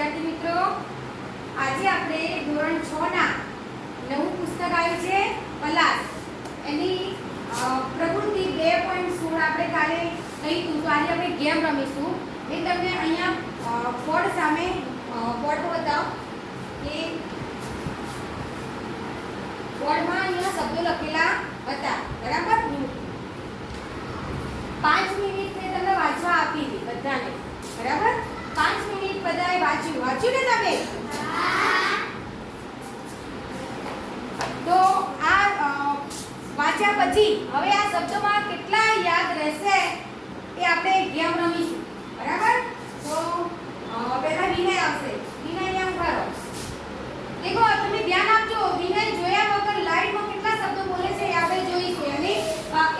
વિદ્યાર્થી મિત્રો, આજે આપણે ધોરણ 6 ના નવું પુસ્તક આવ્યું છે પલાશ, એની પ્રવૃત્તિ 2.16 આપણે કાલે લઈશું. તો આજે આપણે ગેમ રમીશું. એ તમને અહીંયા બોર્ડ સામે બોર્ડ બતાવો કે બોર્ડમાં અહીંયા શબ્દો લખેલા હતા, બરાબર. 5 મિનિટ મેં તમને વાંચવા આપી હતી બધાને, બરાબર. 5 મિનિટ બધાએ વાંચ્યું ને તમે? તો આ વાંચ્યા પછી હવે આ શબ્દોમાં કેટલા યાદ રહેશે એ આપણે ગેમ રમીશું, બરાબર. તો પહેલા વિનય આવશે. વિનય એમ કરો. દેખો તમે ધ્યાન આપજો, વિનય જોયા વગર લાઈવમાં કેટલા શબ્દો બોલે છે એ આપણે જોઈશું. અને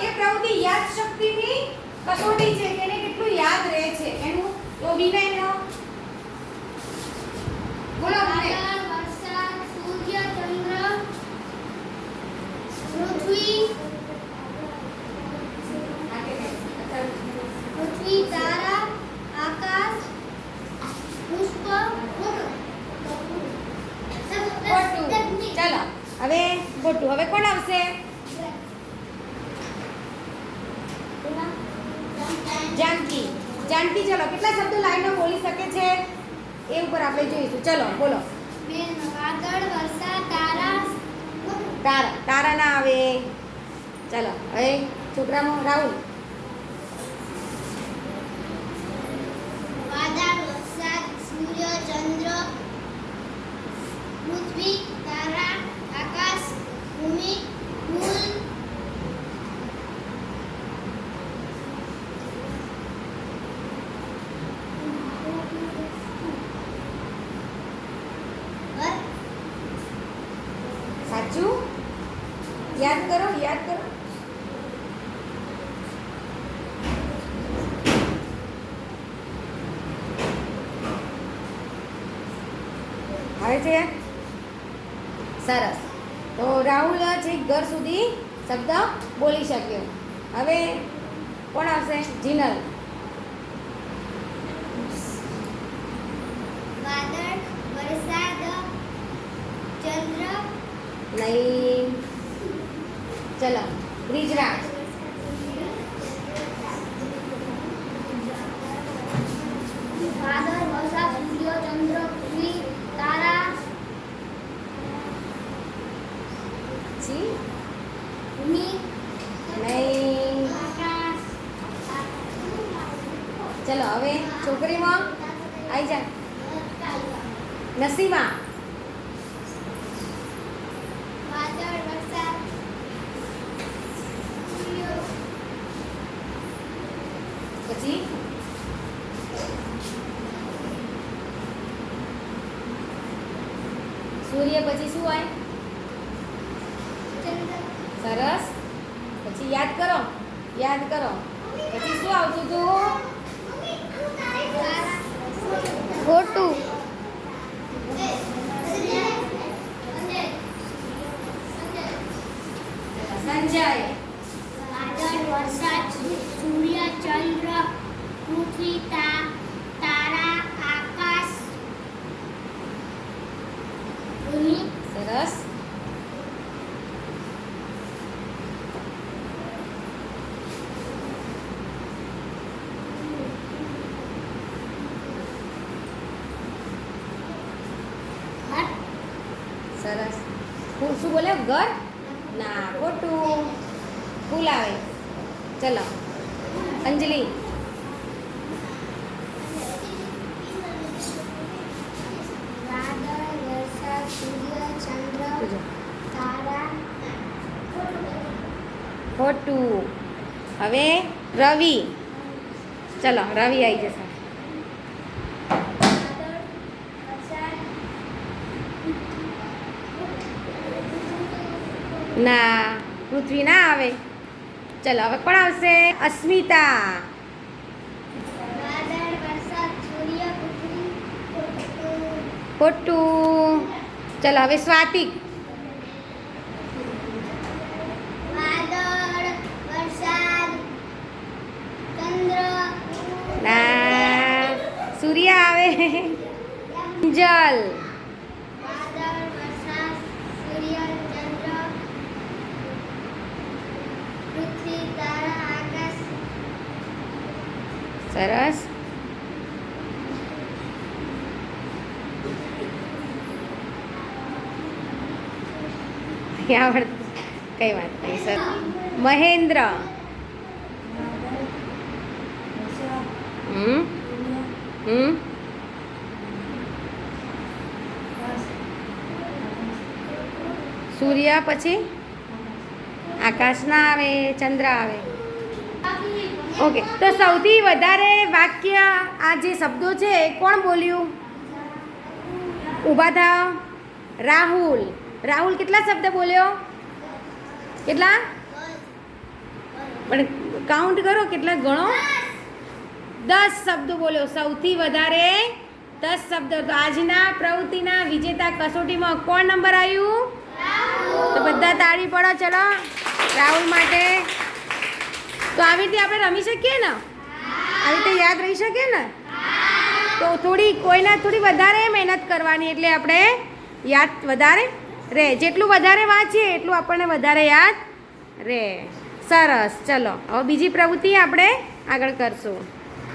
એ પ્રવૃત્તિ યાદ શક્તિની કસોટી છે કે એને કેટલું યાદ રહે છે એનું. તો વિનયનો બોલો. વાદળ, વરસાદ, સૂર્ય, ચંદ્ર, પૃથ્વી, તારા, આકાશ, પુષ્પ, ચાલો હવે ખોટું. હવે કોણ આવશે? જાનકી. જાનકી ચલો કેટલા શબ્દો લાઈનમાં બોલી શકે છે એ ઉપર આપણે જોઈશું. ચલો બોલો. વાદળ, વરસાદ, તારા, તારા ના આવે. ચલો હવે છોકરામાં રાહુલ. વાદળ, વરસાદ, સૂર્ય, ચંદ્ર, પૃથ્વી, તારા, આકાશ, ભૂમિ, ફૂલ, સાચું? યાદ કરો, યાદ કરો. આવે છે? સરસ. તો રાહુલ છે ઘર સુધી શબ્દ બોલી શક્યો. હવે કોણ આવશે? જીનલ. વાદળ, વરસાદ, ચંદ્ર, નહીં. ચલો બ્રિજરાજ. વાદળ, વરસાદ, સૂર્ય, ચંદ્ર, પૃથ્વી, તારા, જી ભૂમિ, નહીં. આકાશ, ચલો હવે છોકરીમાં આવી જા. નસીમા. વાદળ, વરસાદ, સૂર્ય, પછી સૂર્ય પછી શું હોય? ચંદ્ર, સરસ. પછી યાદ કરો, યાદ કરો. પછી શું આવતું હતું? તારા, ખોટું. સંજય. વાદળ, વરસાદ, સૂર્ય, ચંદ્ર, પૃથ્વી, તારા, આકાશ, ભૂમિ, સરસ. ઘર, સરસ. શું બોલે? ઘર? ના, ખોટું. ફૂલ આવે. ચલો અંજલિ. વાદળ, વરસાદ, સૂર્ય, ચંદ્ર, તારા, ખોટું. હવે રવિ. ચલો રવિ આવી જશે. વાદળ, વરસાદ, ના, પૃથ્વી ના આવે. ચલો હવે કોણ આવશે? અસ્મિતા. વાદળ, વરસાદ, સૂર્ય, પૃથ્વી, ખોટું. ચલો હવે સ્વાતિક. વાદળ, વરસાદ, ચંદ્ર, ના, સૂર્ય આવે. કિંજલ, વાદળ, વરસાદ, સૂર્ય, ચંદ્ર, પૃથ્વી, તારા, આકાશ, સરસ. આવડતું કઈ વાત નહીં સર. મહેન્દ્ર, હમ હમ સૂર્ય, પછી આકાશ ના આવે, ચંદ્ર આવે. ઓકે, તો સૌથી વધારે વાક્ય આ જે શબ્દો છે એ કોણ બોલ્યું? ઊભા થાવ. રાહુલ. રાહુલ કેટલા શબ્દ બોલ્યો? કેટલા? પણ કાઉન્ટ કરો, કેટલા ગણો? 10 શબ્દો બોલ્યો. સૌથી વધારે 10 શબ્દો. તો આજના પ્રવૃત્તિના વિજેતા કસોટીમાં કોણ નંબર આવ્યું? તો બધા તાળી પડો. ચલો રાહુલ માટે. તો આવી રીતે આપણે રમી શકીએ ને? આવી રીતે યાદ રહી શકે ને? તો કોઈના થોડી વધારે મહેનત કરવાની, એટલે આપણે યાદ વધારે રહે. જેટલું વધારે વાંચીએ એટલું આપણને વધારે યાદ રહે. સરસ. ચલો હવે બીજી પ્રવૃત્તિ આપણે આગળ કરશું.